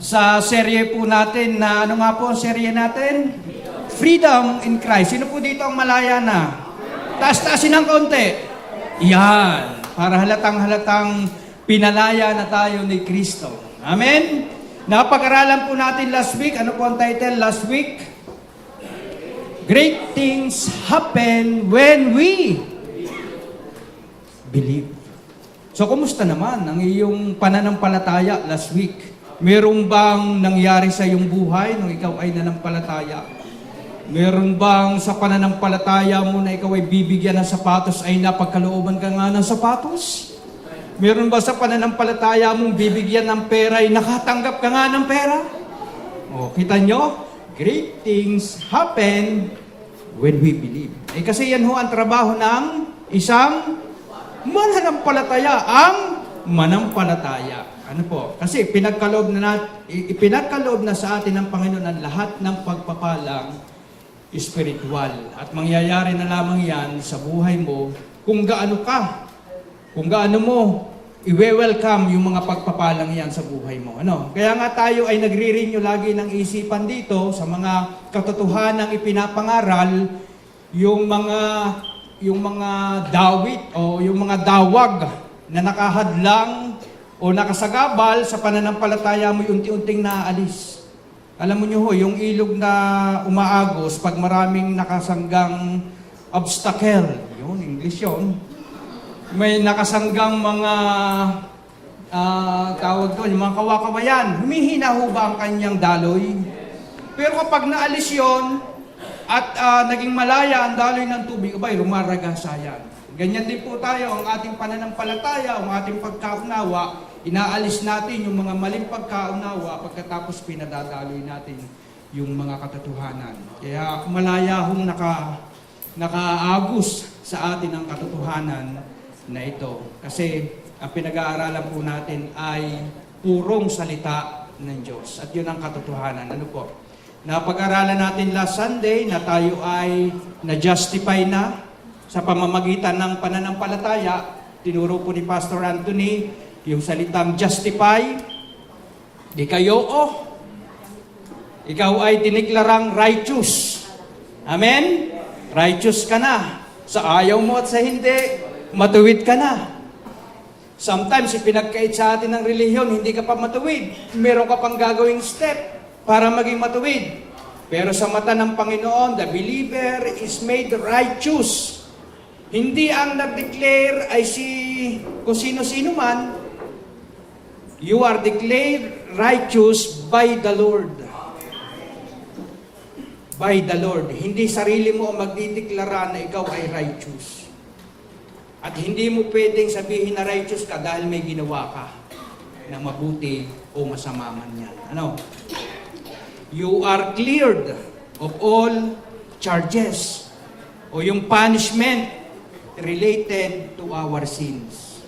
sa serye po natin na ano nga po ang serye natin? Freedom in Christ. Sino po dito ang malaya na? Taas-taasin ng konti. Yan. Para halatang pinalaya na tayo ni Kristo. Amen? Napag-aralan po natin last week. Ano po ang title last week? Great things happen when we believe. So, kumusta naman ang iyong pananampalataya last week? Meron bang nangyari sa iyong buhay nung ikaw ay nanampalataya? Meron bang sa pananampalataya mo na ikaw ay bibigyan ng sapatos ay napagkalooban ka nga ng sapatos? Meron ba sa pananampalataya mong bibigyan ng pera ay nakatanggap ka nga ng pera? O, kita nyo? Great things happen when we believe. Eh kasi yan ho ang trabaho ng isang mananampalataya, ang manampalataya. Ano po? Kasi ipinagkaloob na sa atin ng Panginoon ang lahat ng pagpapalang spiritual. At mangyayari na lamang yan sa buhay mo kung gaano mo i-welcome yung mga pagpapalang yan sa buhay mo. Ano? Kaya nga tayo ay nagre-renew lagi ng isipan dito sa mga katotohanang ipinapangaral, yung mga dawit o yung mga dawag na nakahadlang o nakasagabal sa pananampalataya mo unti-unting naaalis. Alam mo nyo ho, yung ilog na umaagos pag maraming nakasanggang obstacle, yun, English yun, may nakasanggang mga tawag doon, yung mga kawakawayan, humihina ho ba ang kanyang daloy? Pero kapag naalis yon at naging malaya ang daloy ng tubig, abay, rumaragasa yan. Ganyan din po tayo, ang ating pananampalataya, ang ating pagkaunawa, inaalis natin yung mga maling pagkaunawa pagkatapos pinadadaloy natin yung mga katotohanan. Kaya malaya hong nakaagos sa atin ang katotohanan na ito. Kasi ang pinag-aaralan po natin ay purong salita ng Diyos. At yun ang katotohanan. Ano po? Napag-aralan natin last Sunday na tayo ay na-justify na sa pamamagitan ng pananampalataya. Tinuro po ni Pastor Anthony yung salitang justify. Di kayo ikaw ay tiniklarang righteous. Amen? Righteous ka na. Sa ayaw mo at sa hindi, matuwid ka na. Sometimes, ipinagkait sa atin ng relihiyon, hindi ka pa matuwid. Meron ka pang gagawing step para maging matuwid. Pero sa mata ng Panginoon, the believer is made righteous. Hindi ang nag-declare ay kung sino-sino man. You are declared righteous by the Lord. By the Lord. Hindi sarili mo ang magdideklara na ikaw ay righteous. At hindi mo pwedeng sabihin na righteous ka dahil may ginawa ka na mabuti o masama man yan. Ano? You are cleared of all charges o yung punishment related to our sins.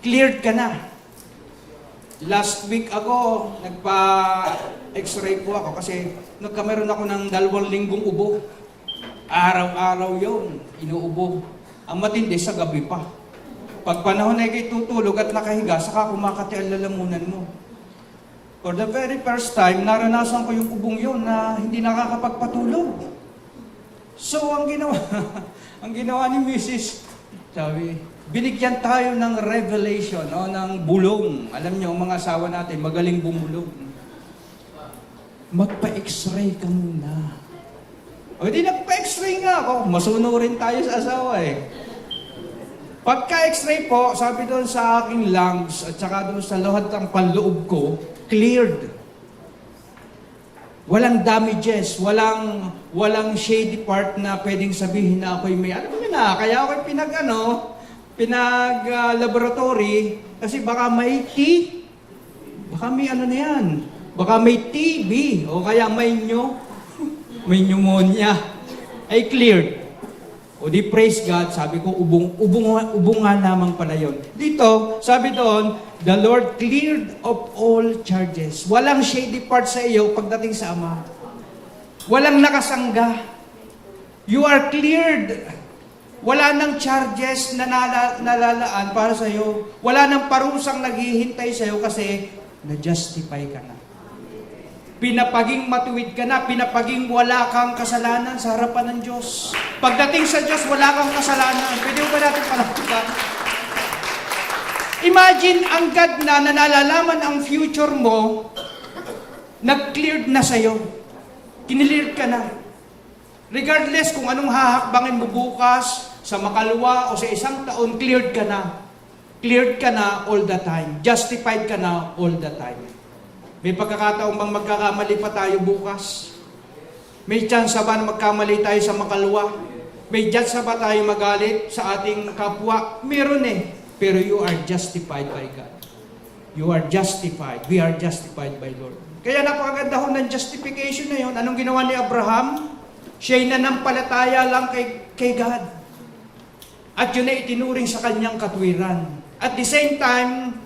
Cleared ka na. Last week ako, nagpa-x-ray po ako kasi nagkameron ako ng 2 linggong ubo. Araw-araw yun, inuubo. Ang matindi sa gabi pa. Pag panahon ay kayo tutulog at nakahiga, saka kumakati ang lalamunan mo. For the very first time, naranasan ko yung ubong yun na hindi nakakapagpatulog. So, ang ginawa ni Mrs., sabi, binigyan tayo ng revelation, ng bulong. Alam niyo, mga asawa natin, magaling bumulong. Magpa-x-ray ka muna. O di nagpa-x-ray nga ako. Masunurin tayo sa asawa Pagka-x-ray po, sabi doon sa aking lungs at saka doon sa lahat ng panloob ko, cleared. Walang damages, walang shady part na pwedeng sabihin na ako'y may, alam mo na, kaya ako'y pinag-laboratory, kasi baka may baka may ano na yan, baka may TB, o kaya may pneumonia, ay cleared. O di praise God, sabi ko, ubungan lamang pala yun. Dito, sabi doon, the Lord cleared of all charges. Walang shady part sa iyo pagdating sa Ama. Walang nakasangga. You are cleared. Wala nang charges na nalalaan para sa iyo. Wala nang parusang naghihintay sa iyo kasi na-justify ka na. Pinapaging matuwid ka na, pinapaging wala kang kasalanan sa harapan ng Diyos. Pagdating sa Diyos, wala kang kasalanan. Pwede ba natin palakutan? Imagine ang God na nalalaman ang future mo, nag-cleared na sa'yo. Kinileared ka na. Regardless kung anong hahakbangin mo bukas, sa makalwa o sa isang taon, cleared ka na. Cleared ka na all the time. Justified ka na all the time. May pagkakataon bang magkakamali pa tayo bukas? May chance ba na magkamali tayo sa makalwa? May chance ba tayo magalit sa ating kapwa? Meron eh. Pero you are justified by God. You are justified. We are justified by Lord. Kaya napakaganda ho ng justification na yun. Anong ginawa ni Abraham? Siya'y nanampalataya lang kay God. At yun ay itinuring sa kanyang katwiran. At the same time,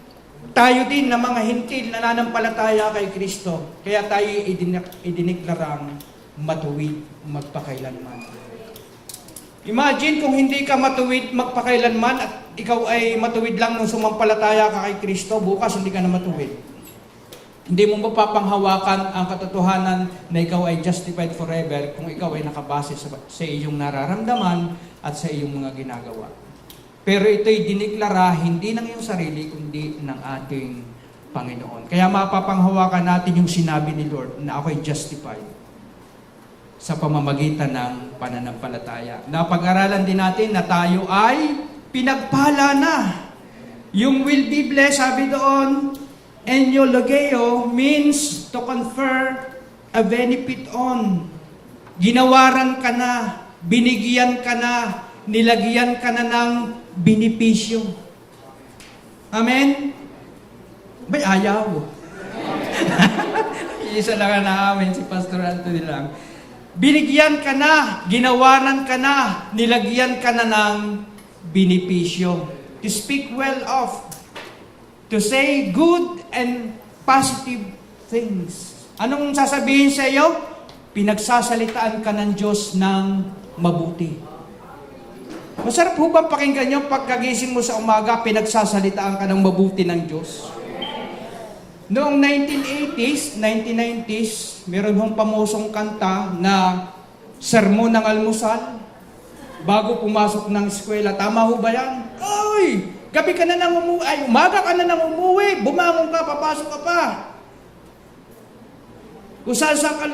tayo din na mga hintil na nananampalataya kay Kristo. Kaya tayo idiniklarang matuwid magpakailanman. Imagine kung hindi ka matuwid magpakailanman at ikaw ay matuwid lang nung sumampalataya ka kay Kristo, bukas hindi ka na matuwid. Hindi mo mapapanghawakan ang katotohanan na ikaw ay justified forever kung ikaw ay nakabase sa iyong nararamdaman at sa iyong mga ginagawa. Pero ito'y diniklara hindi ng iyong sarili, kundi ng ating Panginoon. Kaya mapapanghawakan natin yung sinabi ni Lord na ako'y justified sa pamamagitan ng pananampalataya. Napag-aralan din natin na tayo ay pinagpala na. Yung will be blessed, sabi doon, enyologeo means to confer a benefit on. Ginawaran ka na, binigyan ka na, nilagyan ka na ng binipisyo. Amen? May ayaw. Isa lang na amen si Pastor Anthony lang. Binigyan ka na, ginawaran ka na, nilagyan ka na ng binipisyo. To speak well of, to say good and positive things. Anong sasabihin sa iyo? Pinagsasalitaan ka ng Diyos ng mabuti. Masarap ho bang pakinggan nyo pagkagising mo sa umaga, pinagsasalitaan ka ng mabuti ng Diyos? Noong 1990s, meron hong pamosong kanta na sermon ng almusal bago pumasok ng eskwela. Tama ho ba yan? Oy! Gabi ka na nang umuwi, ay umaga ka na nang umuwi, bumangon ka, papasok ka pa. Kung saan ka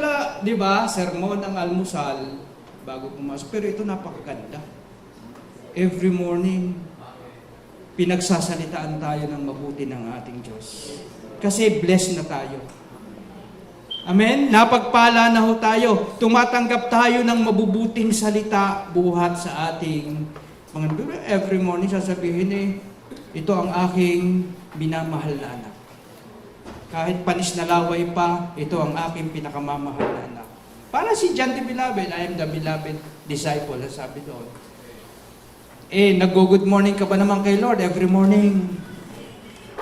di ba, sermon ng almusal bago pumasok. Pero ito napakaganda. Every morning, pinagsasalitaan tayo ng mabuti ng ating Diyos. Kasi blessed na tayo. Amen? Napagpala na ho tayo. Tumatanggap tayo ng mabubuting salita buhat sa ating mga... Every morning, sasabihin ito ang aking minamahal na anak. Kahit panis na laway pa, ito ang aking pinakamamahal na anak. Para si John the Beloved, I am the beloved disciple, sabi doon. Nag-good morning ka ba naman kay Lord every morning?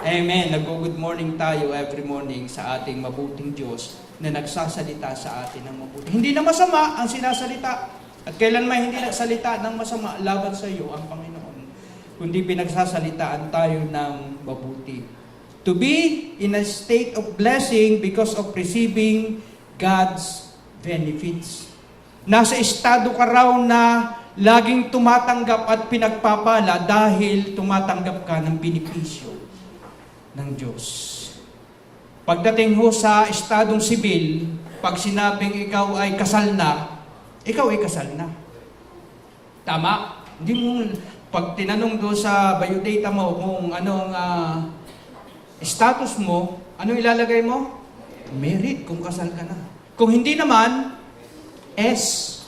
Amen. Nag-good morning tayo every morning sa ating mabuting Diyos na nagsasalita sa atin ng mabuti. Hindi na masama ang sinasalita. At kailanman hindi nagsalita ng masama laban sa iyo ang Panginoon. Kundi pinagsasalitaan tayo ng mabuti. To be in a state of blessing because of receiving God's benefits. Nasa estado ka raw na laging tumatanggap at pinagpapala dahil tumatanggap ka ng benepisyo ng Diyos. Pagdating ho sa estadong sibil, pag sinabing ikaw ay kasal na, ikaw ay kasal na. Tama? Hindi mo, pag tinanong doon sa biodata mo kung anong status mo, anong ilalagay mo? Married, kung kasal ka na. Kung hindi naman, S,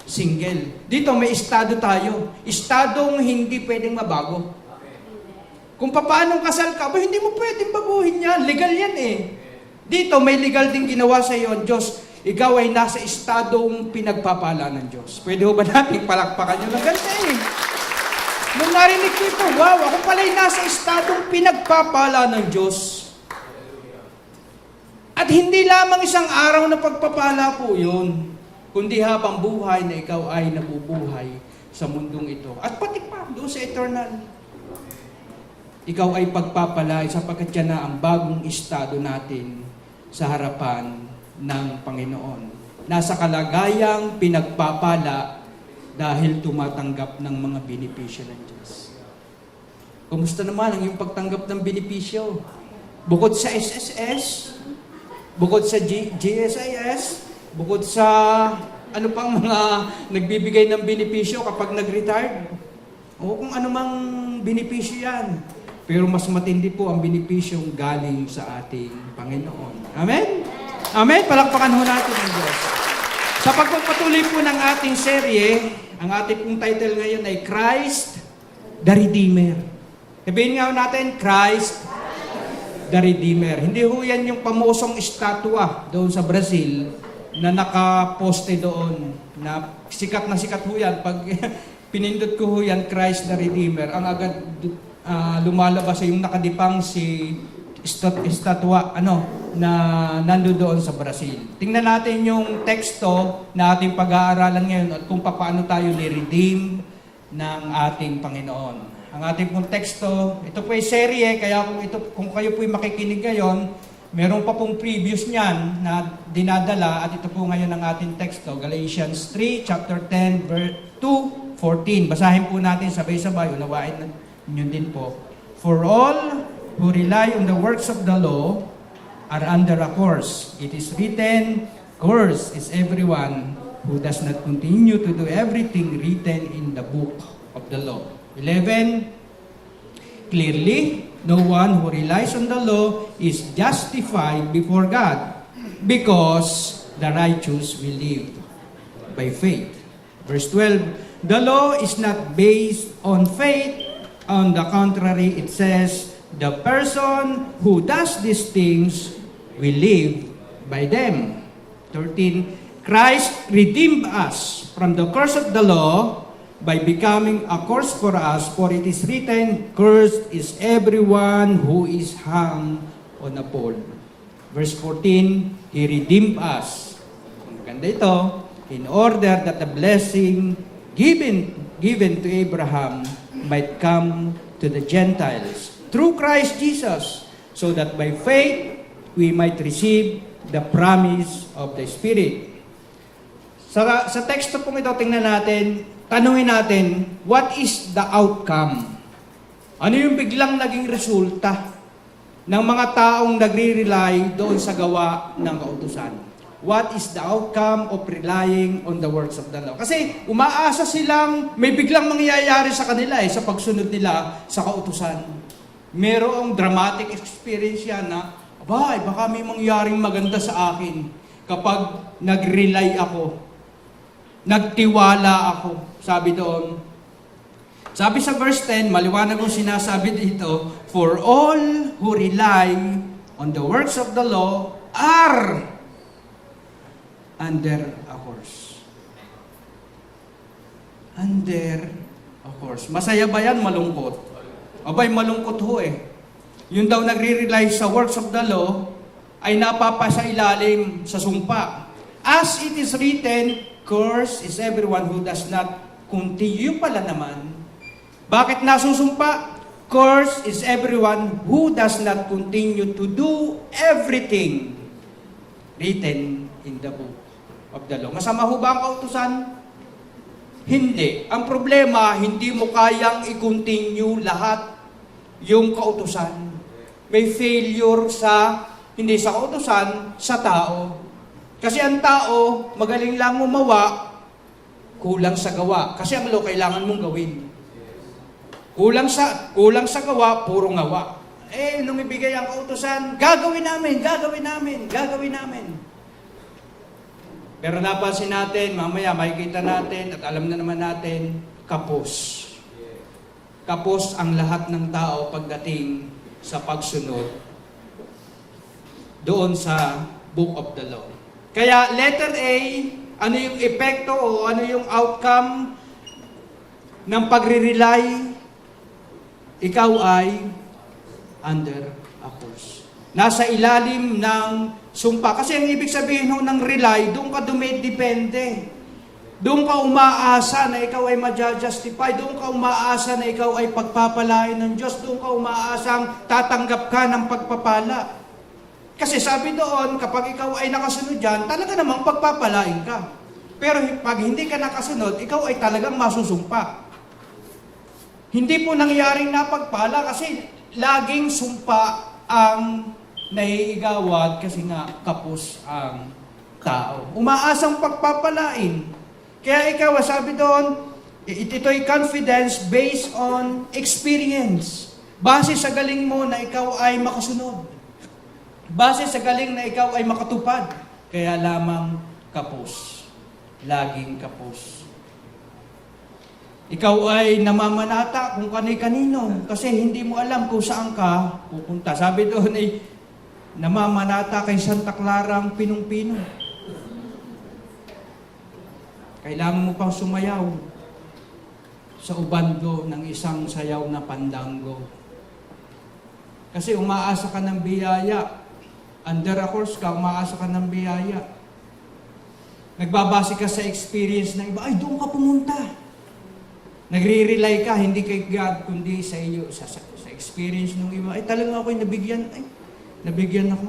single. Dito may estado tayo. Estadong hindi pwedeng mabago. Kung paano kasal ka, hindi mo pwedeng baguhin yan. Legal yan eh. Dito may legal din ginawa sa iyo ang Diyos. Ikaw ay nasa estadong pinagpapala ng Diyos. Pwede ba natin palakpakan yun ng ganda eh? Nung narinig ko ito, wow, ako pala'y nasa estadong pinagpapala ng Diyos. At hindi lamang isang araw na pagpapala po yun, kundi habang buhay na ikaw ay nabubuhay sa mundong ito. At pati pa, doon sa eternal. Ikaw ay pagpapalay sapagkat yan na ang bagong estado natin sa harapan ng Panginoon. Nasa kalagayang pinagpapala dahil tumatanggap ng mga benepisyo ng Diyos. Kumusta naman ang iyong pagtanggap ng benepisyo? Bukod sa SSS, bukod sa GSIS, bukod sa ano pang mga nagbibigay ng benepisyo kapag nag-retired, o kung anumang benepisyo yan. Pero mas matindi po ang benepisyong galing sa ating Panginoon. Amen? Amen? Palakpakan ho natin ang Diyos. Sa pagpapatuloy po ng ating serye, ang ating pong title ngayon ay Christ the Redeemer. Sabihin nga natin, Christ the Redeemer. Hindi ho yan yung pamosong estatwa doon sa Brazil na nakaposte doon. Na sikat ho yan. Pag pinindot ko ho yan, Christ the Redeemer, ang agad lumalabas ay yung nakadipang si estatwa na nando doon sa Brazil. Tingnan natin yung teksto na ating pag-aaralan ngayon at kung paano tayo ni-redeem ng ating Panginoon. Ang ating pong teksto, ito po ay serye, kaya kung kayo po ay makikinig ngayon, meron pa pong previous niyan na dinadala at ito po ngayon ang ating teksto, Galatians 3, chapter 10, verse 2, 14. Basahin po natin sabay-sabay, unawain ninyo din po. For all who rely on the works of the law are under a curse. It is written, cursed is everyone who does not continue to do everything written in the book of the law. 11, clearly, no one who relies on the law is justified before God, because the righteous will live by faith. Verse 12, the law is not based on faith. On the contrary, it says, the person who does these things will live by them. 13, Christ redeemed us from the curse of the law by becoming a curse for us, for it is written, cursed is everyone who is hung on a pole. Verse 14, He redeemed us. Maganda ito, in order that the blessing given to Abraham might come to the Gentiles through Christ Jesus, so that by faith we might receive the promise of the Spirit. Sa teksto pong ito, tingnan natin, tanungin natin, what is the outcome? Ano yung biglang naging resulta ng mga taong nagre-rely doon sa gawa ng kautusan? What is the outcome of relying on the works of the law? Kasi umaasa silang may biglang mangyayari sa kanila sa pagsunod nila sa kautusan. Merong dramatic experience yan na, baka may mangyaring maganda sa akin kapag nag-rely ako, nagtiwala ako. Sabi doon, sabi sa verse 10, maliwanag kong sinasabi dito, for all who rely on the works of the law are under a curse. Under a curse. Masaya ba yan? Malungkot? Abay, malungkot ho Yung daw nagre-rely sa works of the law ay napapasa ilalim sa sumpa. As it is written, cursed is everyone who does not continue. Yung pala naman, bakit nasusumpa? Cursed is everyone who does not continue to do everything written in the book of the law. Masama ho ba ang kautusan? Hindi. Ang problema, hindi mo kayang i-continue lahat yung kautusan. May failure hindi sa kautusan, sa tao. Kasi ang tao, magaling lang gumawa, kulang sa gawa. Kasi ang law, kailangan mong gawin. Kulang sa gawa, puro gawa. Nung ibigay ang kautusan, gagawin namin. Pero napansin natin, mamaya makikita natin at alam na naman natin, kapos. Kapos ang lahat ng tao pagdating sa pagsunod doon sa Book of the Law. Kaya letter A, ano yung epekto o ano yung outcome ng pagre-rely? Ikaw ay under a curse. Nasa ilalim ng sumpa. Kasi ang ibig sabihin ng rely, doon ka dumidepende. Doon ka umaasa na ikaw ay ma-justify. Doon ka umaasa na ikaw ay pagpapalain ng Diyos. Doon ka umaasang tatanggap ka ng pagpapala. Kasi sabi doon, kapag ikaw ay nakasunod dyan, talaga namang pagpapalain ka. Pero pag hindi ka nakasunod, ikaw ay talagang masusumpa. Hindi po nangyaring napagpala kasi laging sumpa ang naiigawad kasi nga kapos ang tao. Umaasang pagpapalain. Kaya ikaw, sabi doon, ito'y confidence based on experience. Base sa galing mo na ikaw ay makasunod. Base sa galing na ikaw ay makatupad. Kaya lamang kapos. Laging kapos. Ikaw ay namamanata kung kanino kasi hindi mo alam kung saan ka pupunta. Sabi doon ay namamanata kay Santa Clara ang pinong-pino. Kailangan mo pang sumayaw sa ubando ng isang sayaw na pandango. Kasi umaasa ka ng biyaya. Under a course ka, umaasa ka ng biyaya. Nagbabase ka sa experience ng iba, ay doon ka pumunta. Nagre-rely ka, hindi kay God, kundi sa iyo, sa experience ng iba. Ay talagang ako'y nabigyan. Ay, nabigyan ako.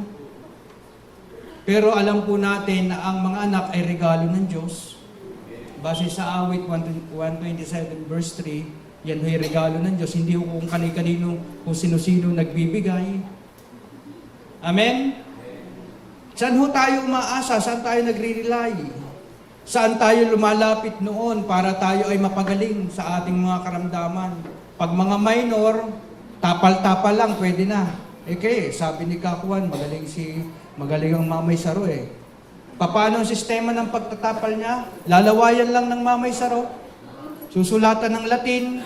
Pero alam po natin na ang mga anak ay regalo ng Diyos. Base sa awit 127 verse 3, yan ay regalo ng Diyos. Hindi ko kung kanino, kung sino-sino nagbibigay. Amen? Saan ho tayo umaasa? Saan tayo nagre-rely? Saan tayo lumalapit noon para tayo ay mapagaling sa ating mga karamdaman? Pag mga minor, tapal-tapal lang, pwede na. Okay, sabi ni Kakuan, magaling ang Mamay Saro eh. Paano ang sistema ng pagtatapal niya? Lalawayan lang ng Mamay Saro. Susulatan ng Latin.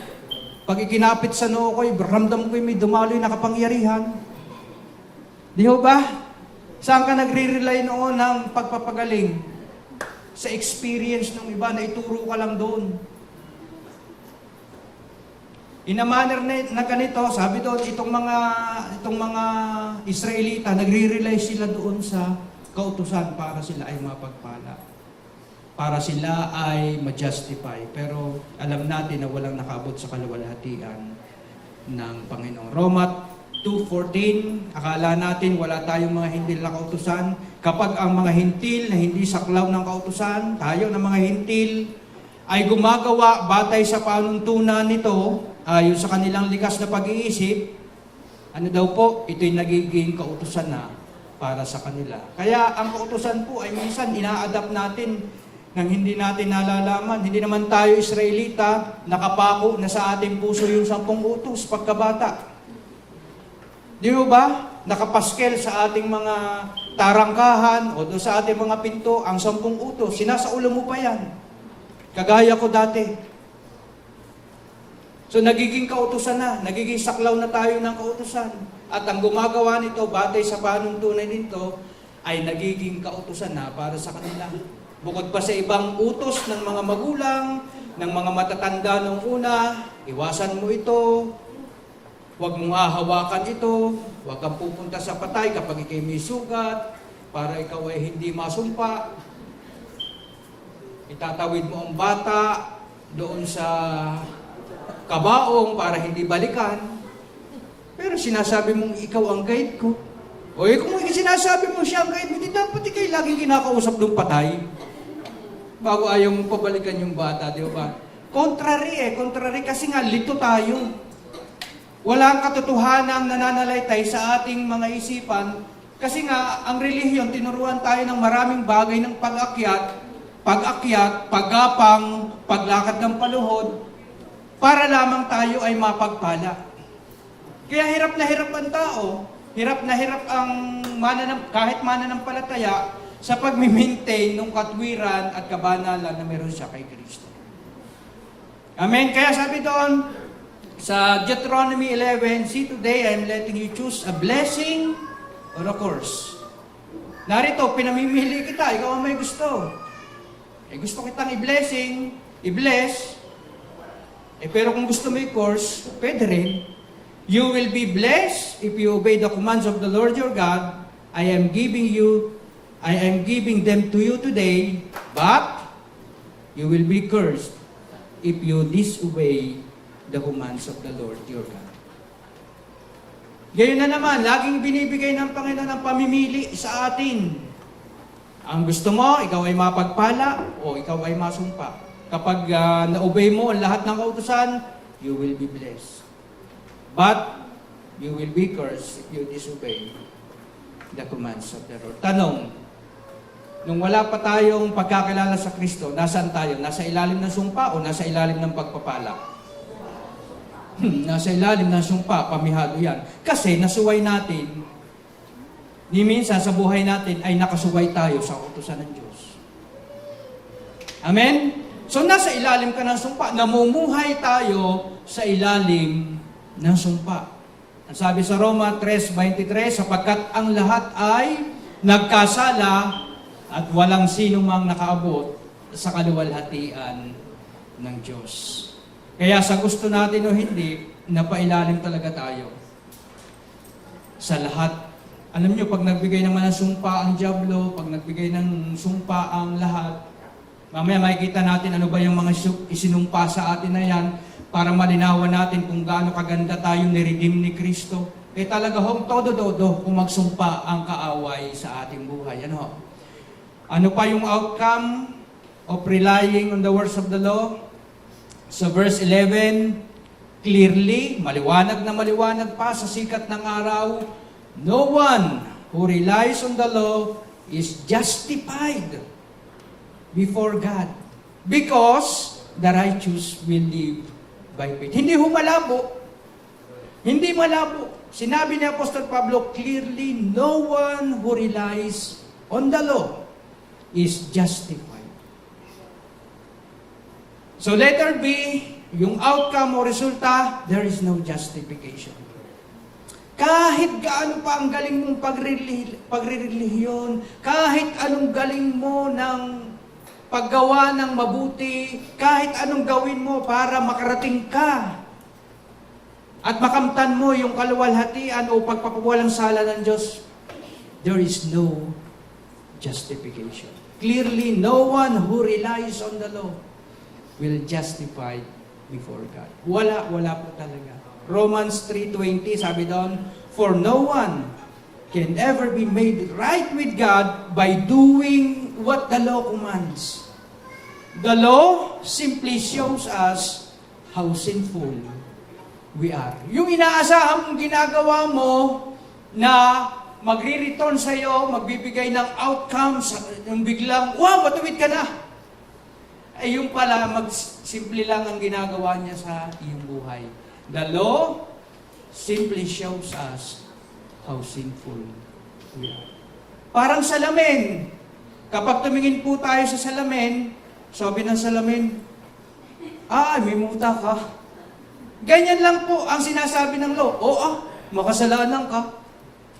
Pag ikinapit sa noo ko, ramdam ko may dumaloy na kapangyarihan. Di ho ba? Saan ka nagre-rely noon ng pagpapagaling? Sa experience ng iba na ituro ka lang doon. In a manner na ganito, sabi doon, itong mga Israelita, nagre-rely sila doon sa kautusan para sila ay mapagpala. Para sila ay ma-justify. Pero alam natin na walang nakaabot sa kaluwalhatian ng Panginoon. Roma 2:14, akala natin wala tayong mga hintil na kautusan. Kapag ang mga hintil na hindi saklaw ng kautusan, tayo na mga hintil, ay gumagawa batay sa panuntunan nito, ayon sa kanilang likas na pag-iisip, ano daw po, ito'y nagiging kautusan na para sa kanila. Kaya ang kautusan po ay minsan ina-adapt natin nang hindi natin nalalaman. Hindi naman tayo Israelita, nakapako na sa ating puso yung 10 utos pagkabata. Di ba? Nakapaskel sa ating mga tarangkahan o sa ating mga pinto ang 10 utos. Sinasaulo mo pa yan. Kagaya ko dati. So nagiging kautusan na, nagiging saklaw na tayo ng kautusan. At ang gumagawa nito, batay sa panuntunan nito, ay nagiging kautusan na para sa kanila. Bukod pa sa ibang utos ng mga magulang, ng mga matatanda nung una, iwasan mo ito, huwag mong hahawakan ito, huwag kang pupunta sa patay kapag ikay may sugat, para ikaw ay hindi masumpa. Itatawid mo ang bata doon sa kabaong para hindi balikan. Pero sinasabi mong ikaw ang guide ko. O kung sinasabi mo siya ang guide mo, hindi dapat ikay laging kinakausap ng patay. Bago ayaw mong pabalikan yung bata, di ba? Contrary kasi nga lito tayo. Walang katotohanang nananalaytay sa ating mga isipan kasi nga ang relihiyon, tinuruan tayo ng maraming bagay ng pag-akyat, paggapang, paglakad ng paluhod, para lamang tayo ay mapagpala. Kaya hirap na hirap ang tao, hirap na hirap ang kahit mananampalataya sa pag-maintain ng katwiran at kabanalan na meron siya kay Kristo. Amen? Kaya sabi doon, sa Deuteronomy 11, see today I am letting you choose a blessing or a curse. Narito, pinamimili kita, ikaw ang may gusto. Gusto kitang i-blessing, i-bless. Pero kung gusto mo i-curse, pwede rin. You will be blessed if you obey the commands of the Lord your God. I am giving them to you today, but you will be cursed if you disobey the commands of the Lord your God. Gayon na naman, laging binibigay ng Panginoon ang pamimili sa atin. Ang gusto mo, ikaw ay mapagpala o ikaw ay masumpa. Kapag na-obey mo ang lahat ng kautusan, you will be blessed. But you will be cursed if you disobey the commands of the Lord. Tanong, nung wala pa tayong pagkakilala sa Kristo, nasaan tayo? Nasa ilalim ng sumpa o nasa ilalim ng pagpapala? Nasa ilalim ng sumpa, pamihado yan. Kasi nasuway natin, ni minsan sa buhay natin ay nakasuway tayo sa utusan ng Diyos. Amen? So nasa ilalim ka ng sumpa, namumuhay tayo sa ilalim ng sumpa. Ang sabi sa Roma 3:23, sapagkat ang lahat ay nagkasala at walang sino mang nakaabot sa kaluwalhatian ng Diyos. Kaya sa gusto natin o hindi, napailalim talaga tayo sa lahat. Alam nyo, pag nagbigay naman ng sumpa ang dyablo, pag nagbigay ng sumpa ang lahat, mamaya makikita natin ano ba yung mga isinumpa sa atin na yan para malinawan natin kung gaano kaganda tayong niredeem ni Kristo. Eh talaga todo-dodo kung magsumpa ang kaaway sa ating buhay. Ano pa yung outcome of relying on the words of the law? Sa verse 11, clearly, maliwanag na maliwanag pa sa sikat ng araw, no one who relies on the law is justified before God because the righteous will live by faith. Hindi malabo. Hindi malabo. Sinabi ni Apostol Pablo, clearly, no one who relies on the law is justified. So letter B, yung outcome o resulta, there is no justification. Kahit gaano pa ang galing mong pagrelihiyon, kahit anong galing mo ng paggawa ng mabuti, kahit anong gawin mo para makarating ka at makamtan mo yung kaluwalhatian o pagpapawalang sala ng Diyos, there is no justification. Clearly, no one who relies on the law will justify before God. Wala po talaga. Romans 3:20, sabi doon, for no one can ever be made right with God by doing what the law commands. The law simply shows us how sinful we are. Yung inaasahan mong ginagawa mo na magre-return sa'yo, magbibigay ng outcomes, yung biglang, wow, matuwid ka na. Ay yung pala, simple lang ang ginagawa niya sa iyong buhay. The law simply shows us how sinful we are. Parang salamin. Kapag tumingin po tayo sa salamin, sabi ng salamin, may muta ka. Ganyan lang po ang sinasabi ng law. Makasalanan ka.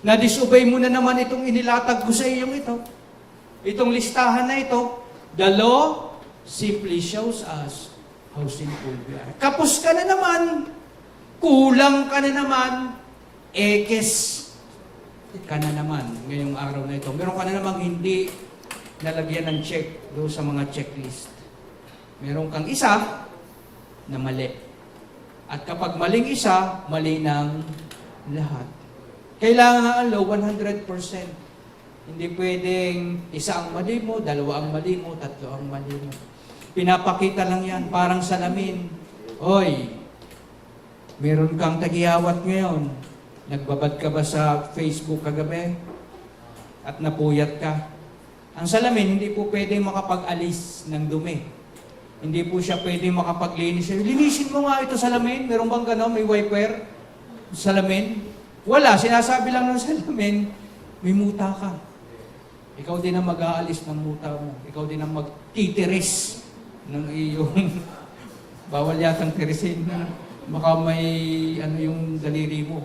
Na-disobey mo na naman itong inilatag ko sa iyong ito. Itong listahan na ito. The law simply shows us how sinful we are. Kapos ka na naman, kulang ka na naman, ekes ka na naman ngayong araw na ito. Meron ka na namang hindi nalagyan ng check doon sa mga checklist. Meron kang isa na mali. At kapag maling isa, mali ng lahat. Kailangan ang law 100%. Hindi pwedeng isa ang mali mo, dalawa ang mali mo, tatlo ang mali mo. Pinapakita lang yan, parang salamin. Hoy, meron kang tagiyawat ngayon. Nagbabad ka ba sa Facebook kagabi? At napuyat ka? Ang salamin, hindi po pwedeng makapag-alis ng dumi. Hindi po siya pwedeng makapaglinis. Linisin mo nga ito salamin. Meron bang gano'n? May wiper? Salamin? Wala. Sinasabi lang ng salamin, may muta ka. Ikaw din ang mag-aalis ng muta mo. Ikaw din ang magtitiris ng iyong bawal yatang tirisin na baka may yung daliri mo.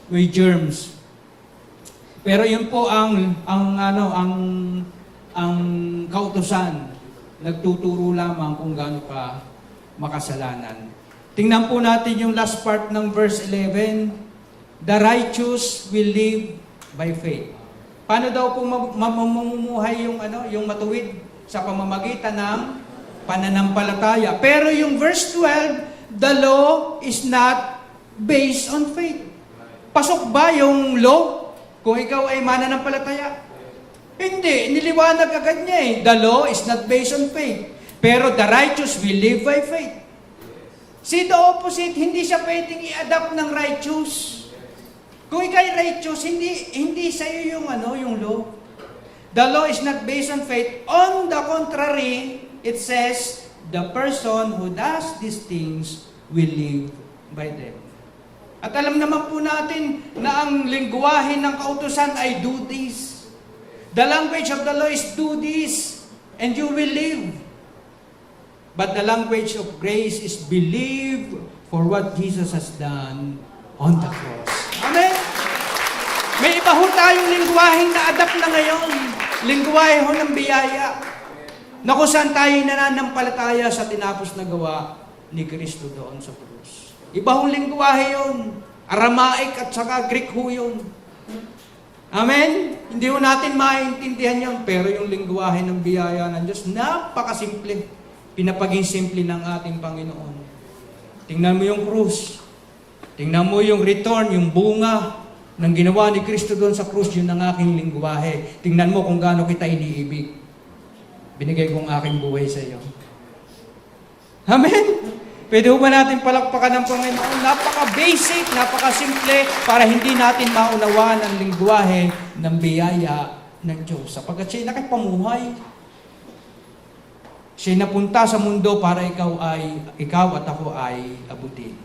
May germs. Pero yun po ang kautusan. Nagtuturo lamang kung gaano ka makasalanan. Tingnan po natin yung last part ng verse 11. The righteous will live by faith. Paano daw po mamumuhay yung matuwid sa pamamagitan ng pananampalataya? Pero yung verse 12, the law is not based on faith. Pasok ba yung law kung ikaw ay mananampalataya? Hindi. Niliwanag agad niya eh. The law is not based on faith. Pero the righteous will live by faith. See the opposite, hindi siya pwedeng i-adapt ng righteous. Kung ikaw ay righteous, hindi sa'yo yung law. The law is not based on faith. On the contrary, it says, the person who does these things will live by them. At alam naman po natin na ang lingwahe ng kautusan ay do this. The language of the law is do this, and you will live. But the language of grace is believe for what Jesus has done on the cross. Amen? May iba ho tayong lingwaheng na-adapt na ngayon. Lingwahe ho ng biyaya. Na kung saan tayo nananampalataya sa tinapos na gawa ni Kristo doon sa krus. Iba hong lingwahe yun. Aramaic at saka Greek ho yun. Amen? Hindi ho natin maintindihan yun. Pero yung lingwahe ng biyaya ng Diyos, napakasimple. Pinapaging simple ng ating Panginoon. Tingnan mo yung krus. Tingnan mo yung return, yung bunga ng ginawa ni Kristo doon sa krus, yun ang aking lingwahe. Tingnan mo kung gaano kita iniibig. Binigay kong aking buhay sa iyo. Amen? Pwede ba natin palakpakan ng Panginoon? Napaka-basic, napaka-simple, para hindi natin maunawaan ang lingwahe ng biyaya ng Diyos. Sapagkat siya'y nakipamuhay. Siya'y napunta sa mundo para ikaw at ako ay abutin.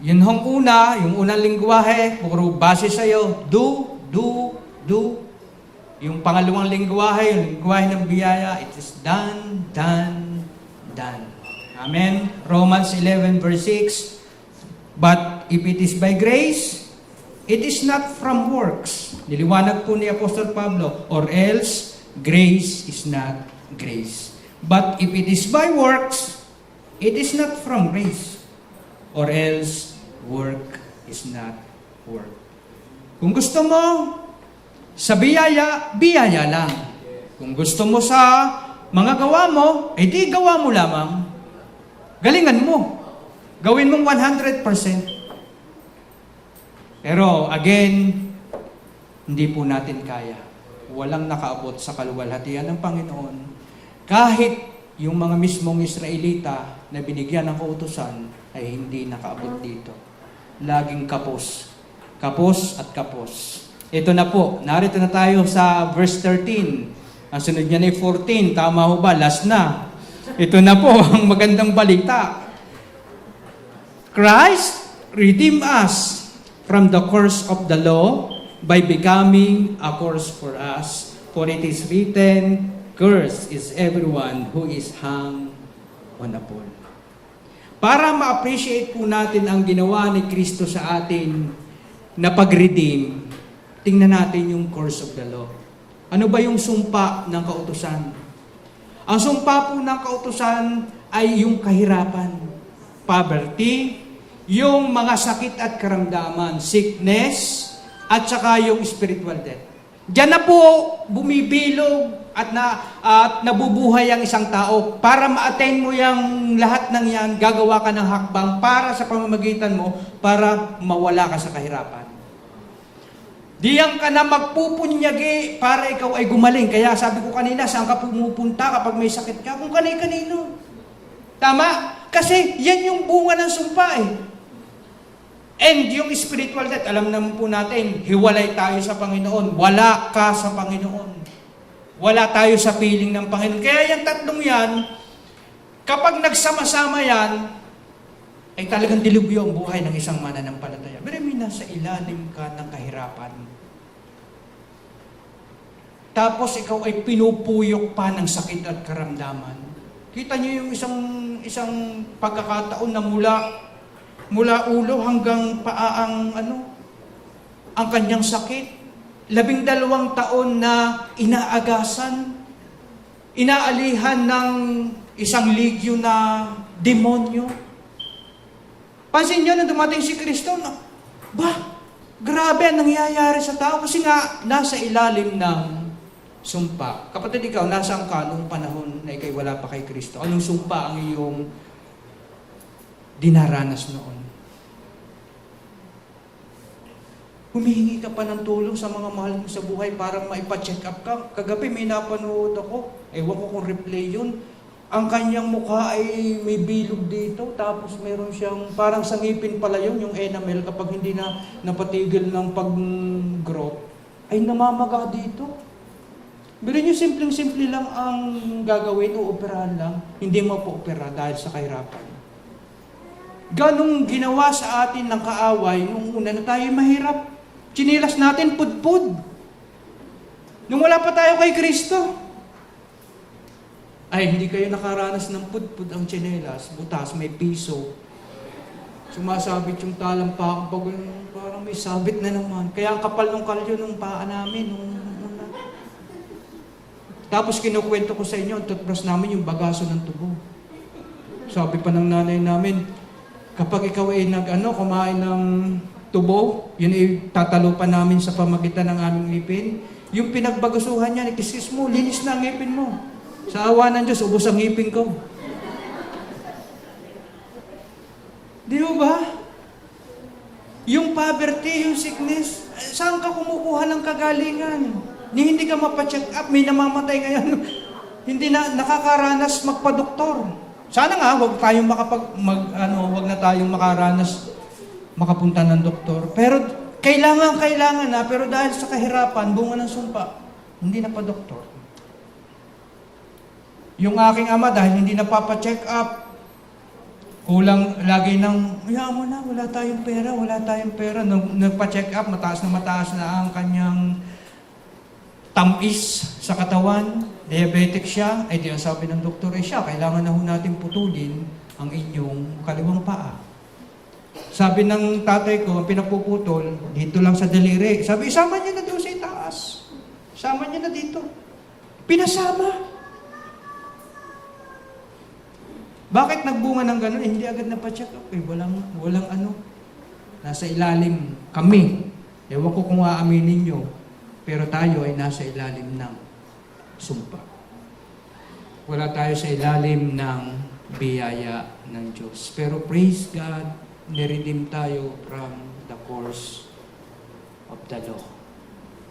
Yun hong yung unang lingwahe, puro base sa'yo, do. Yung pangalawang lingwahe, yung lingwahe ng biyaya, it is done. Amen? Romans 11 verse 6, but if it is by grace, it is not from works. Niliwanag po ni Apostol Pablo, or else, grace is not grace. But if it is by works, it is not from grace, or else work is not work. Kung gusto mo sa biyaya, biyaya lang. Kung gusto mo sa mga gawa mo, edi gawa mo lamang. Galingan mo. Gawin mong 100%. Pero again, hindi po natin kaya. Walang nakaabot sa kaluwalhatian ng Panginoon. Kahit yung mga mismong Israelita na binigyan ng kautusan ay hindi nakaabot dito. Laging kapos. Kapos at kapos. Ito na po, narito na tayo sa verse 13. Ang sunod niya ay 14. Tama ho ba? Last na. Ito na po ang magandang balita. Christ redeemed us from the curse of the law by becoming a curse for us. For it is written, cursed is everyone who is hung on a pole. Para ma-appreciate po natin ang ginawa ni Kristo sa atin na pag-redeem, tingnan natin yung curse of the law. Ano ba yung sumpa ng kautusan? Ang sumpa po ng kautusan ay yung kahirapan, poverty, yung mga sakit at karamdaman, sickness, at saka yung spiritual death. Diyan na po bumibilog at nabubuhay ang isang tao. Para ma-attain mo yung lahat ng yan, gagawa ka ng hakbang para sa pamamagitan mo, para mawala ka sa kahirapan. Diyan ka na magpupunyagi para ikaw ay gumaling. Kaya sabi ko kanina, saan ka pumupunta kapag may sakit ka? Kung kanino. Tama? Kasi yan yung bunga ng sumpa eh. And yung spiritual death, alam naman po natin, hiwalay tayo sa Panginoon. Wala ka sa Panginoon. Wala tayo sa piling ng Panginoon. Kaya yung tatlong yan, kapag nagsama-sama yan, ay talagang dilubyo ang buhay ng isang mananampalataya. Pero may nasa ilalim ka ng kahirapan. Tapos ikaw ay pinupuyok pa ng sakit at karamdaman. Kita niyo yung isang pagkakataon na mula ulo hanggang paa ang kanyang sakit. 12 taon na inaagasan, inaalihan ng isang ligyo na demonyo. Pansin niyo, nung dumating si Kristo, grabe ang nangyayari sa tao kasi nga nasa ilalim ng sumpa. Kapatid, ikaw, nasaan ka nung panahon na ikay wala pa kay Kristo? Anong sumpa ang iyong dinaranas noon? Humihingi ka pa ng tulong sa mga mahal mo sa buhay para maipa-check up ka. Kagabi may napanood ako, ewan ko kung replay yun. Ang kanyang mukha ay may bilog dito, tapos meron siyang, parang sa ngipin pala yun, yung enamel, kapag hindi na napatigil ng pag-growth, ay namamaga dito. Bilhin nyo, simpleng-simple lang ang gagawin, uoperahan lang, hindi mo po opera dahil sa kahirapan. Ganong ginawa sa atin ng kaaway, nung una na tayo mahirap, chinilas natin pudpud. Nung wala pa tayo kay Kristo, ay hindi kayo nakaranas ng pudpud ang tsinelas, butas, may piso. Sumasabit yung talampakan, pag parang may sabit na naman. Kaya ang kapal ng kalyo ng paa namin. Tapos kinukwento ko sa inyo, ang toothbrush namin yung bagaso ng tubo. Sabi pa ng nanay namin, kapag ikaw ay kumain ng tubo, yun ay tatalupan namin sa pamagitan ng aming ngipin. Yung pinagbagasuhan niya, ikis mo, linis na ang ngipin mo. Sa awa ng Diyos, ubos ang ngipin ko. Di ba? Yung poverty, yung sickness, saan ka kumukuha ng kagalingan? Hindi ka mapacheck up, may namamatay ngayon. Hindi na nakakaranas magpa-doktor. Sana nga, wag na tayong makaranas makapunta ng doktor. Pero kailangan na, pero dahil sa kahirapan, bunga ng sumpa, hindi na pa doktor. Yung aking ama, dahil hindi na papacheck up, kulang lagi ng, mo na, wala tayong pera. Nung nagpa-check up, mataas na ang kanyang tamis sa katawan, diabetic siya, ay di ang sabi ng doktor, siya, kailangan na ho natin putulin ang inyong kaliwang paa. Sabi ng tatay ko, pinapuputol, dito lang sa daliri. Sabi, isama niya na doon sa itaas. Isama niya na dito. Pinasama. Bakit nagbunga ng gano'n? Hindi agad napacheck up. Walang ano. Nasa ilalim kami. Ewan ko kung aaminin nyo. Pero tayo ay nasa ilalim ng sumpa. Wala tayo sa ilalim ng biyaya ng Diyos. Pero praise God, niredeem tayo from the curse of the law.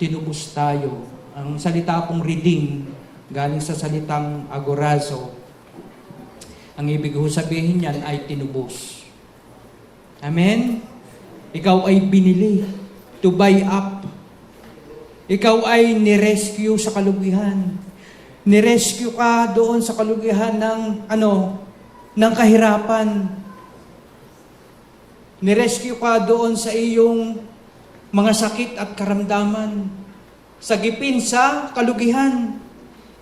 Tinubos tayo. Ang salita pong redeem, galing sa salitang agorazo, ang ibig sabihin niyan ay tinubos. Amen? Ikaw ay binili, to buy up. Ikaw ay nirescue sa kalugihan. Nirescue ka doon sa kalugihan ng kahirapan. Nirescue ka doon sa iyong mga sakit at karamdaman. Sagipin sa kalugihan.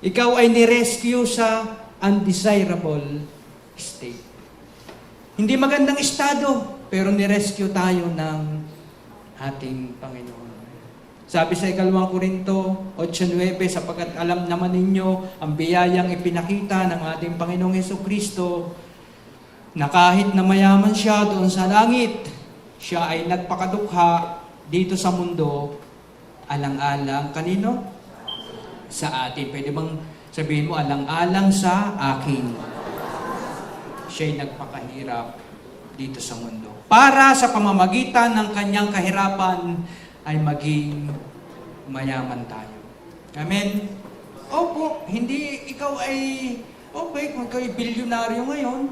Ikaw ay nirescue sa undesirable state. Hindi magandang estado, pero nirescue tayo ng ating Panginoon. Sabi sa 2 Korinto 8:9, sapagkat alam naman ninyo ang biyayang ipinakita ng ating Panginoong Hesukristo, na kahit na mayaman siya doon sa langit, siya ay nagpakadukha dito sa mundo, alang-alang kanino? Sa atin. Pwede bang sabihin mo, alang-alang sa akin? Siya'y nagpakahirap dito sa mundo. Para sa pamamagitan ng kanyang kahirapan, ay maging mayaman tayo. Amen? Opo, hindi ikaw ay, okay kung ikaw ay bilyonaryo ngayon,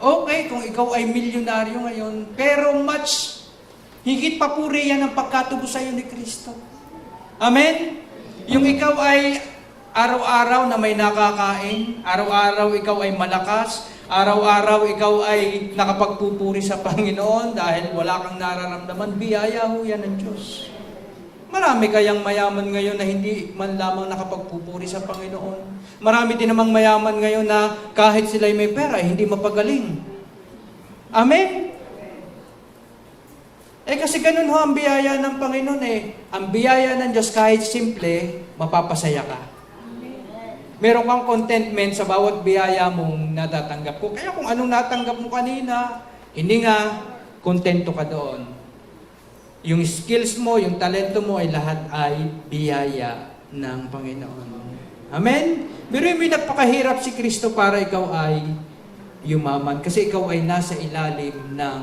okay kung ikaw ay milyonaryo ngayon, pero higit papuri yan ang pagkatubo sa iyo ni Kristo. Amen? Yung ikaw ay araw-araw na may nakakain, araw-araw ikaw ay malakas, araw-araw ikaw ay nakapagpupuri sa Panginoon dahil wala kang nararamdaman, biyaya ho yan ng Diyos. Marami kayang mayaman ngayon na hindi man lamang nakapagpupuri sa Panginoon. Marami din namang mayaman ngayon na kahit sila'y may pera, hindi mapagaling. Amen? Kasi ganun ho ang biyaya ng Panginoon Ang biyaya ng Diyos kahit simple, mapapasaya ka. Meron kang contentment sa bawat biyaya mong natatanggap ko. Kaya kung anong natanggap mo kanina, hindi nga, kontento ka doon. Yung skills mo, yung talento mo ay lahat ay biyaya ng Panginoon. Amen? Pero may nagpakahirap si Kristo para ikaw ay yumaman. Kasi ikaw ay nasa ilalim ng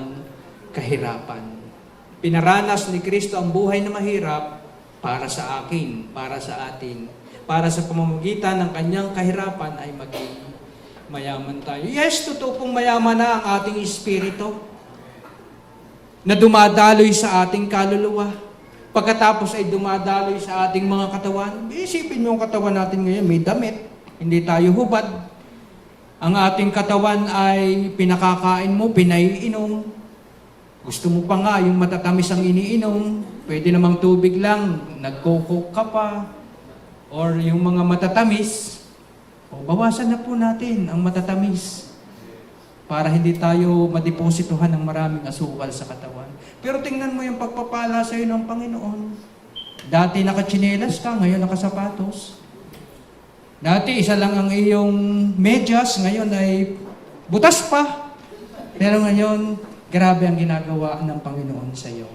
kahirapan. Pinaranas ni Kristo ang buhay na mahirap para sa akin, para sa atin, para sa pamamagitan ng kanyang kahirapan ay maging mayaman tayo. Yes, totoo pong mayaman na ang ating espiritu na dumadaloy sa ating kaluluwa. Pagkatapos ay dumadaloy sa ating mga katawan. Isipin mo yung katawan natin ngayon, may damit, hindi tayo hubad. Ang ating katawan ay pinakakain mo, pinaiinom. Gusto mo pa nga yung matatamis ang iniinom, pwede namang tubig lang, nagkokok ka pa, or yung mga matatamis, o bawasan na po natin ang matatamis para hindi tayo madepositohan ng maraming asukal sa katawan. Pero tingnan mo yung pagpapala sa iyo ng Panginoon. Dati nakatsinelas ka, ngayon nakasapatos. Dati isa lang ang iyong medyas, ngayon ay butas pa. Pero ngayon, grabe ang ginagawa ng Panginoon sa iyo,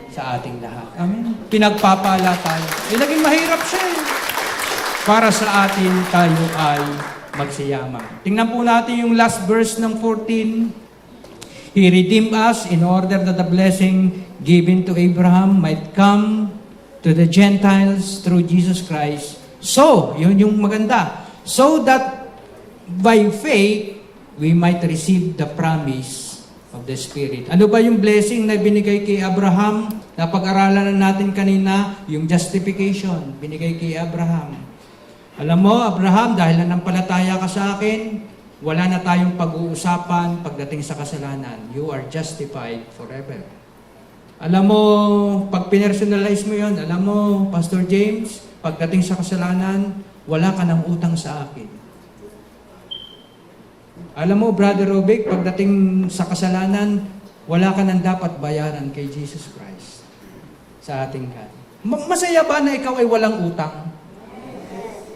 sa ating lahat. Amen. Pinagpapala tayo. Naging mahirap siya eh. Para sa atin, tayo ay magsiyaman. Tingnan po natin yung last verse ng 14. He redeemed us in order that the blessing given to Abraham might come to the Gentiles through Jesus Christ. So, yun yung maganda. So that by faith, we might receive the promise of the Spirit. Ano ba yung blessing na binigay kay Abraham? Napag-aralan na natin kanina, yung justification, binigay kay Abraham. Alam mo, Abraham, dahil nanampalataya ka sa akin, wala na tayong pag-uusapan pagdating sa kasalanan. You are justified forever. Alam mo, pag pinersonalize mo yun, alam mo, Pastor James, pagdating sa kasalanan, wala ka ng utang sa akin. Alam mo, Brother Robic, pagdating sa kasalanan, wala ka nang dapat bayaran kay Jesus Christ sa ating God. Masaya ba na ikaw ay walang utang?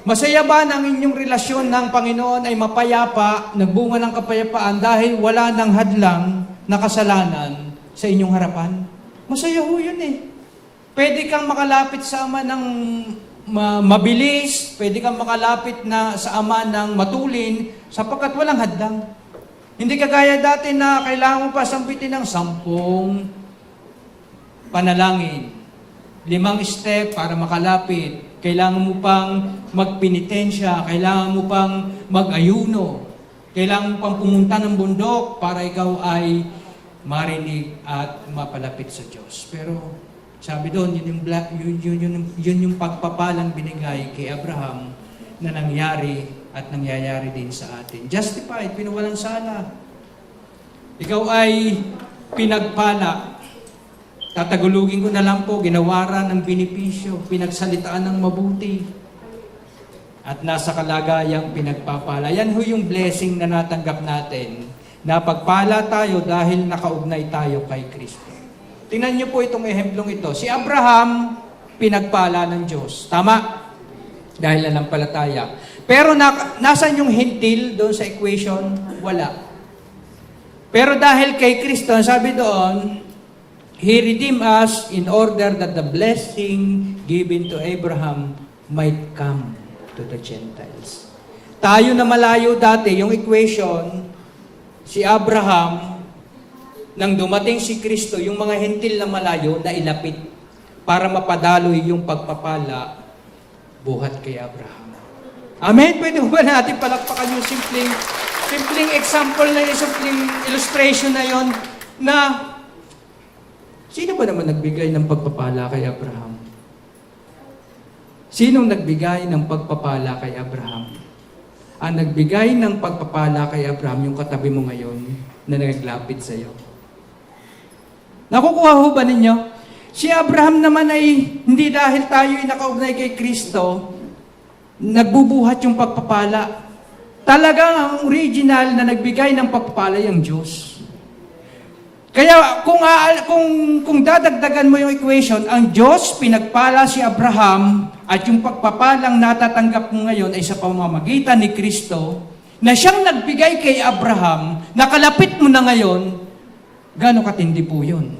Masaya ba na ang inyong relasyon ng Panginoon ay mapayapa, nagbunga ng kapayapaan dahil wala ng hadlang na kasalanan sa inyong harapan? Masaya ho yun eh. Pwede kang makalapit sa Ama ng mabilis, pwede kang makalapit na sa Ama ng matulin, sapagkat walang hadlang. Hindi kagaya dati na kailangan mo pa sampitin ng 10 panalangin, 5 step para makalapit. Kailangan mo pang magpenitensya, kailangan mo pang mag-ayuno, kailangan mo pang pumunta ng bundok para ikaw ay marinig at mapalapit sa Diyos. Pero sabi doon, yun yung pagpapalang binigay kay Abraham na nangyari at nangyayari din sa atin. Justified, pinawalang sala. Ikaw ay pinagpala. Tatagulugin ko na lang po, ginawaran ng benepisyo, pinagsalitaan ng mabuti, at nasa kalagayang pinagpapala. Yan ho yung blessing na natanggap natin, na pagpala tayo dahil nakaugnay tayo kay Kristo. Tingnan niyo po itong ehemplong ito. Si Abraham, pinagpala ng Diyos. Tama? Dahil nanampalataya. Pero nasan yung hintil doon sa equation? Wala. Pero dahil kay Kristo, sabi doon, He redeemed us in order that the blessing given to Abraham might come to the Gentiles. Tayo na malayo dati, yung equation, si Abraham, nang dumating si Kristo, yung mga hentil na malayo na ilapit para mapadaloy yung pagpapala buhat kay Abraham. Amen? Pwede ba natin palakpakan yung simpleng example na yung simpleng illustration na yon na sino ba naman nagbigay ng pagpapala kay Abraham? Sinong nagbigay ng pagpapala kay Abraham? Ang nagbigay ng pagpapala kay Abraham, yung katabi mo ngayon na naglapit sa iyo. Nakukuha ho ba ninyo? Si Abraham naman ay hindi dahil tayo ay nakaugnay kay Kristo, nagbubuhat yung pagpapala. Talagang ang original na nagbigay ng pagpapala yung Diyos. Kaya kung dadagdagan mo yung equation, ang Diyos pinagpala si Abraham at yung pagpapalang natatanggap mo ngayon ay sa pamamagitan ni Kristo na siyang nagbigay kay Abraham, nakalapit mo na ngayon, gano'ng katindi po yun?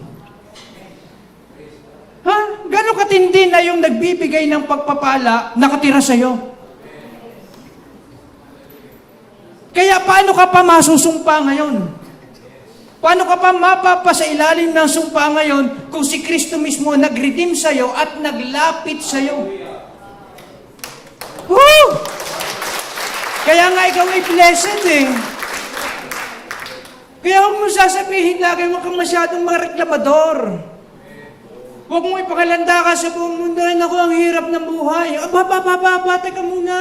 Ha? Gano'ng katindi na yung nagbibigay ng pagpapala nakatira sa'yo? Kaya paano ka pa masusumpa ngayon? Paano ka pa mapapasa ilalim ng sumpa ngayon kung si Kristo mismo nag-redeem sa'yo at naglapit sa'yo? Woo! Kaya nga ikaw ay blessed eh. Kaya huwag mo sasabihin lagi, huwag kang masyadong mga reklamador. Huwag mo ipakilanda ka sa buong mundo, ay naku, ang hirap ng buhay. Teka muna.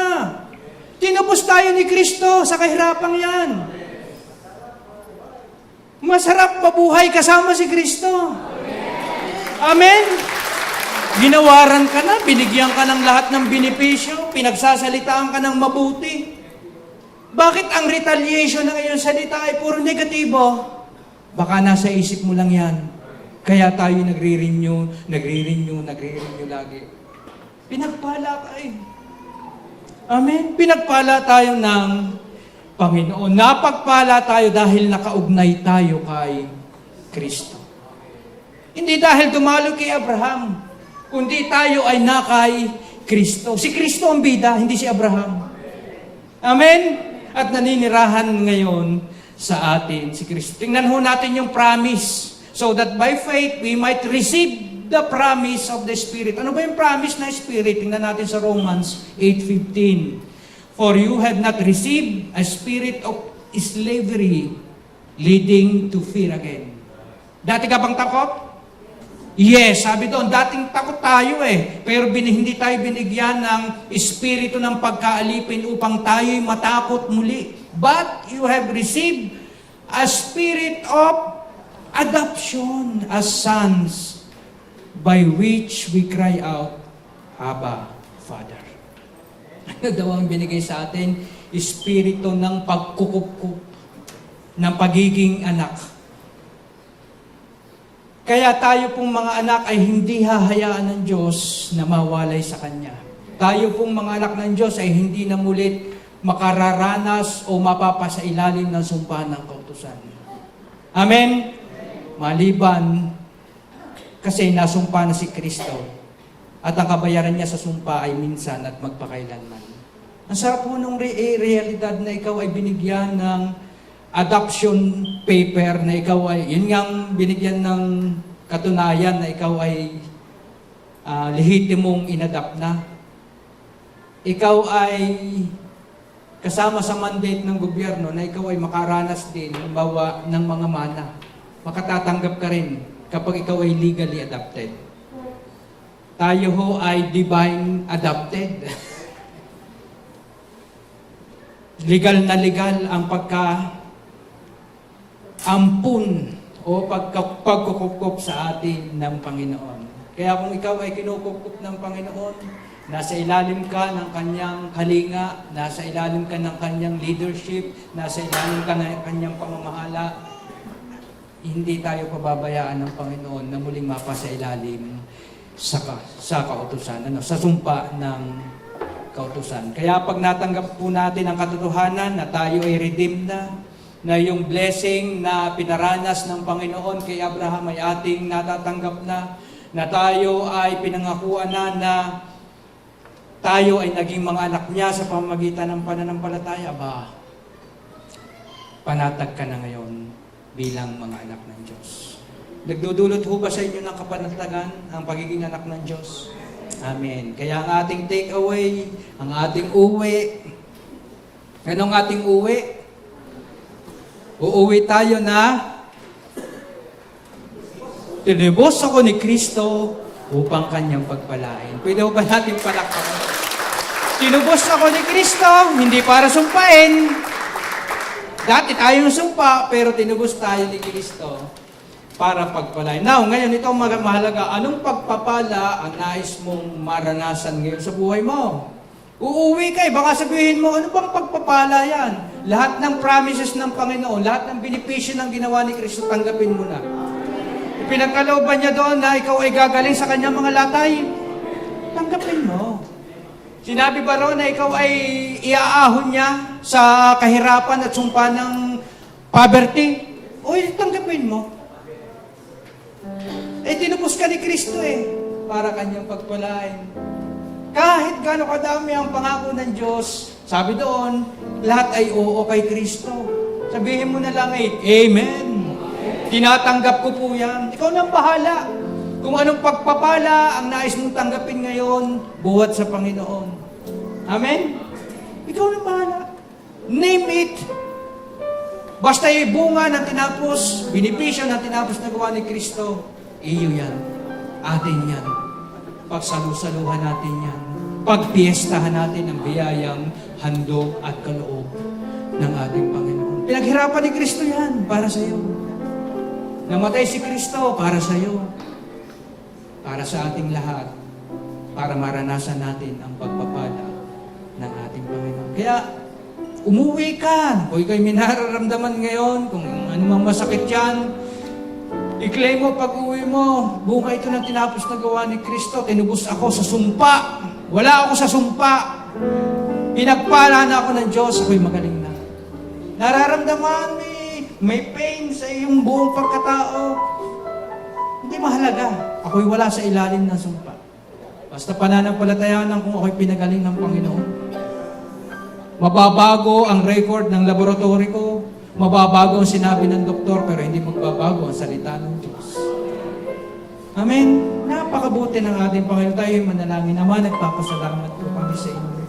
Tinupos tayo ni Kristo sa kahirapang yan. Masarap mabuhay kasama si Kristo. Amen? Ginawaran ka na, binigyan ka ng lahat ng benepisyo, pinagsasalitaan ka ng mabuti. Bakit ang retaliation ng iyong salita ay puro negatibo? Baka nasa isip mo lang yan. Kaya tayo nagre-renew lagi. Pinagpala ka eh. Amen? Pinagpala tayo ng Panginoon. Napagpala tayo dahil nakaugnay tayo kay Kristo. Hindi dahil dumalo kay Abraham, kundi tayo ay nakay Kristo. Si Kristo ang bida, hindi si Abraham. Amen? At naninirahan ngayon sa atin si Kristo. Tingnan ho natin yung promise. So that by faith, we might receive the promise of the Spirit. Ano ba yung promise na Spirit? Tingnan natin sa Romans 8:15. For you have not received a spirit of slavery leading to fear again. Dati ka bang takot? Yes, sabi doon, dating takot tayo eh. Pero hindi tayo binigyan ng espiritu ng pagkaalipin upang tayo'y matakot muli. But you have received a spirit of adoption as sons, by which we cry out, Abba, Father. Ano daw ang binigay sa atin? Espiritu ng pagkukup, ng pagiging anak. Kaya tayo pong mga anak ay hindi hahayaan ng Diyos na mawalay sa Kanya. Tayo pong mga anak ng Diyos ay hindi na mulit makararanas o mapapasa ilalim ng sumpa ng kautusan. Amen? Maliban, kasi nasumpa na si Kristo. At ang kabayaran niya sa sumpa ay minsan at magpakailanman. Ang sarap po nung realidad na ikaw ay binigyan ng adoption paper, na ikaw ay, yun ngang binigyan ng katunayan na ikaw ay lehitimong inadapt na. Ikaw ay kasama sa mandate ng gobyerno na ikaw ay makaranas din halimbawa ng mga mana. Makatatanggap ka rin kapag ikaw ay legally adopted. Tayo ho ay divine adopted. Legal na legal ang pagka-ampun o pagkukup sa atin ng Panginoon. Kaya kung ikaw ay kinukup ng Panginoon, nasa ilalim ka ng kanyang kalinga, nasa ilalim ka ng kanyang leadership, nasa ilalim ka ng kanyang pamamahala, hindi tayo pababayaan ng Panginoon na muling mapasa ilalim sa kautusan, sa sumpa ng kautusan. Kaya pag natanggap po natin ang katotohanan na tayo ay redeemed na yung blessing na pinaranas ng Panginoon kay Abraham ay ating natatanggap na tayo ay pinangakuan na tayo ay naging mga anak niya sa pamamagitan ng pananampalataya, panatag ka na ngayon bilang mga anak ng Diyos. Nagdudulot ho ba sa inyo ng kapanatagan ang pagiging anak ng Diyos? Amen. Kaya ang ating take away, ang ating uwi, anong ating uwi? Uuwi tayo na tinubos ako ni Kristo upang kanyang pagpalain. Pwede ba natin palakpakan? Tinubos ako ni Kristo, hindi para sumpain. Dati tayong sumpa, pero tinubos tayo ni Kristo para pagpalain. Now, ngayon, ito ang mahalaga. Anong pagpapala ang nais mong maranasan ngayon sa buhay mo? Uuwi ka baka sabihin mo, ano bang pagpapala yan? Lahat ng promises ng Panginoon, lahat ng benepisyo ng ginawa ni Kristo, tanggapin mo na. Pinagkalooban niya doon na ikaw ay gagaling sa kanyang mga latay, tanggapin mo. Sinabi ba roon na ikaw ay iaahon niya sa kahirapan at sumpa ng poverty? O, tanggapin mo. Tinubos ka ni Kristo para kanyang pagpalain. Kahit gaano kadami ang pangako ng Diyos, sabi doon, lahat ay oo kay Kristo. Sabihin mo na lang Amen. Tinatanggap ko po yan. Ikaw nang bahala. Kung anong pagpapala ang nais mong tanggapin ngayon, buhat sa Panginoon. Amen? Ikaw nang bahala. Name it. Basta yung bunga ng tinapos, benepisyo ng tinapos na gawa ni Kristo, iyo yan. Atin yan. Pagsalusaluhan natin yan. Pagpiestahan natin ang biyayang handog at kaloob ng ating Panginoon. Pinaghirapan ni Kristo yan para sa iyo. Namatay si Kristo para sa iyo. Para sa ating lahat. Para maranasan natin ang pagpapala ng ating Panginoon. Kaya, umuwi ka. Kung ikaw'y may nararamdaman ngayon, kung anumang masakit yan, i-claim mo pag-uwi mo, bunga ito ng tinapos na gawa ni Kristo, tinubos ako sa sumpa. Wala ako sa sumpa. Pinagpala na ako ng Diyos, ako'y magaling na. Nararamdaman may pain sa iyong buong pagkatao. Hindi mahalaga. Ako'y wala sa ilalim ng sumpa. Basta pananampalatayanan kung ako'y pinagaling ng Panginoon. Mababago ang record ng laboratory ko. Mababago ang sinabi ng doktor, pero hindi magbabago ang salita ng Diyos. Amen. Napakabuti ng ating Panginoon. Tayo yung manalangin naman. Nagpapasalamat po kami sa inyo.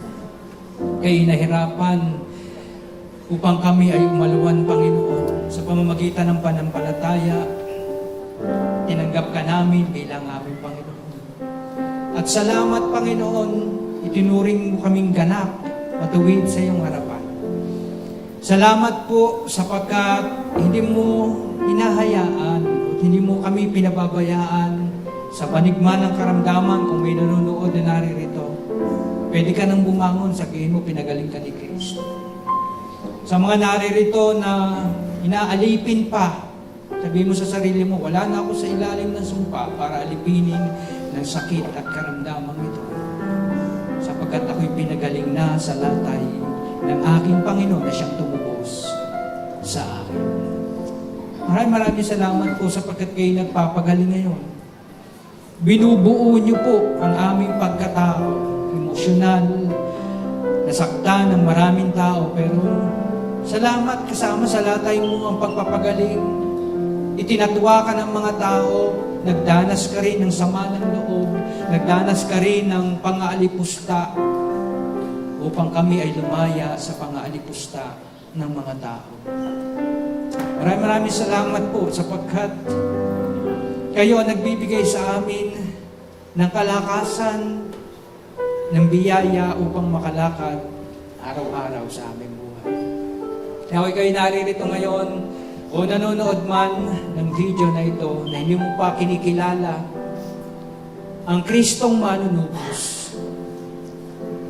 Kayo nahirapan upang kami ay umaluan, Panginoon. Sa pamamagitan ng panampalataya, tinanggap ka namin bilang aming Panginoon. At salamat, Panginoon, itinuring mo kaming ganap, matuwid sa iyong harapan. Salamat po sapagkat hindi mo hinahayaan at hindi mo kami pinababayaan sa panigma ng karamdaman kung may nanonood na naririto. Pwede ka nang bumangon, sabihin mo pinagaling ka ni Kristo. Sa mga naririto na inaalipin pa, sabihin mo sa sarili mo, wala na ako sa ilalim ng sumpa para alipinin ng sakit at karamdaman ito. Sapagkat ako'y pinagaling na sa latay ng aking Panginoon na siyang tumubos sa akin. Maraming salamat po sapagkat kayo nagpapagaling ngayon. Binubuo niyo po ang aming pagkatao, emosyonal, nasaktan ng maraming tao, pero salamat kasama sa latay mo ang pagpapagaling. Itinatwa ka ng mga tao, nagdanas ka rin ng sama ng loob, nagdanas ka rin ng pangaalipusta upang kami ay lumaya sa pangaalipusta ng mga tao. Maraming salamat po sapagkat kayo ang nagbibigay sa amin ng kalakasan, ng biyaya upang makalakad araw-araw sa aming buhay. Kaya kayo naririto ngayon o nanonood man ng video na ito na hindi mo pa kinikilala ang Kristong manunubos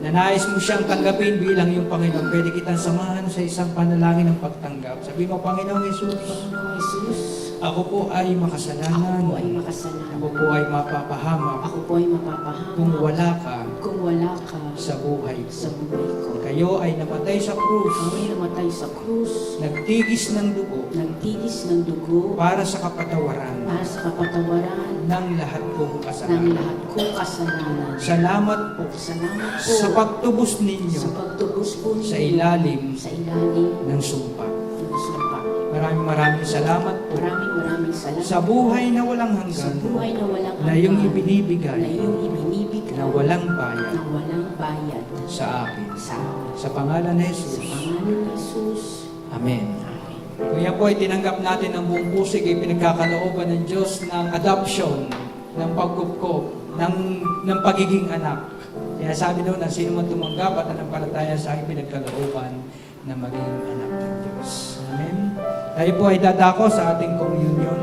na nais mo siyang tanggapin bilang iyong Panginoon, pwede kitang samahan sa isang panalangin ng pagtanggap. Sabi mo, Panginoong Jesus, Panginoong Jesus, ako po ay makasalanan. ako po ay makasalanan. Ako po ay mapapahamak Ako po ay mapapahamak. kung wala ka Kung wala ka sa buhay ko. sa buhay ko. Kayo ay namatay sa krus, Ako ay namatay sa krus, nagtigis ng dugo nagtigis ng dugo para sa kapatawaran para sa kapatawaran ng lahat kong ng kasalanan. lahat kong kasalanan. Salamat po Salamat po sa pagtubos ninyo sa pagtubos po ninyo sa ilalim sa ilalim ng sumpa. ng sumpa. Maraming salamat po Maraming salamat sa buhay na walang sa hanggan buhay na walang na iyong hanggan, ibinibigay na iyong ibinibigay na walang bayad na walang bayad sa akin. sa Sa pangalan ni sa Jesus. pangalan ni Jesus. Amen. Amen. Kung yan po ay tinanggap natin ng buong puso, ay pinagkakalooban ng Diyos ng adoption, ng pagkupkop, ng pagiging anak. Kaya sabi doon na sino man tumanggap at nanampalataya sa aking pinagkalooban na maging anak ng Diyos. Amen. Tayo po ay dadako sa ating communion.